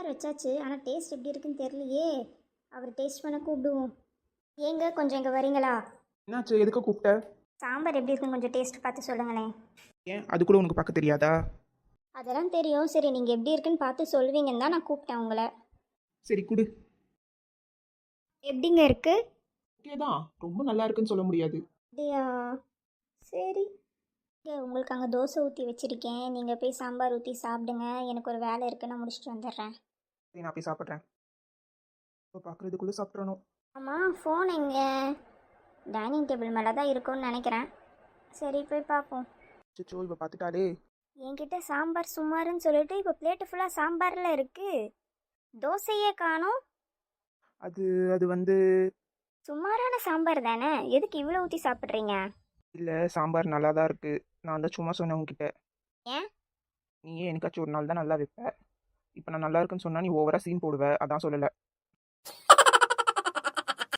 சாம்பார் வச்சாச்சு, ஆனால் டேஸ்ட் எப்படி இருக்குன்னு தெரியலையே. அவர் டேஸ்ட் பண்ண கூப்பிடுவோம். ஏங்க கொஞ்சம் இங்கே வரீங்களா? என்னாச்சு, எதுக்கு கூப்பிட்ட? சாம்பார் எப்படி இருக்குன்னு கொஞ்சம் டேஸ்ட் பார்த்து சொல்லுங்களேன். ஏன் அது கூட உனக்கு பார்க்க தெரியாதா? அதெல்லாம் தெரியும். சரி, நீங்கள் எப்படி இருக்குன்னு பார்த்து சொல்வீங்கன்னு தான் நான் கூப்பிட்டேன் உங்களை. சரி குடு. எப்படிங்க இருக்கு? ஓகே தான், ரொம்ப நல்லா இருக்குன்னு சொல்ல முடியாது. அப்படியா? சரி. உங்களுக்கு அங்கே தோசை ஊற்றி வச்சுருக்கேன், நீங்கள் போய் சாம்பார் ஊற்றி சாப்பிடுங்க. எனக்கு ஒரு வேலை இருக்குது, நான் முடிச்சுட்டு வந்துடுறேன். சரி, நான் போய் சாப்பிட்றேன். இப்போ பார்க்குறதுக்குள்ளே சாப்பிட்றணும். ஆமாம், ஃபோன் எங்கே? டைனிங் டேபிள் மேலே தான் இருக்கும்னு நினைக்கிறேன். சரி, போய் பார்ப்போம். சிச்சோ, இப்போ பார்த்துட்டாலே. என்கிட்ட சாம்பார் சுமாருன்னு சொல்லிட்டு இப்போ பிளேட்டு ஃபுல்லாக சாம்பாரில் இருக்குது. தோசையே காணோம். அது அது வந்து சுமாரான சாம்பார் தானே, எதுக்கு இவ்வளோ ஊற்றி சாப்பிட்றீங்க? இல்லை, சாம்பார் நல்லா தான் இருக்குது. நான் தான் சும்மா சொன்னேன் உங்ககிட்ட. ஏன்? நீயே எனக்காச்சும் ஒரு நாள் தான் நல்லா வைப்ப. இப்போ நான் நல்லா இருக்குன்னு சொன்னால் நீ ஓவராக சீன் போடுவ, அதான் சொல்லலை.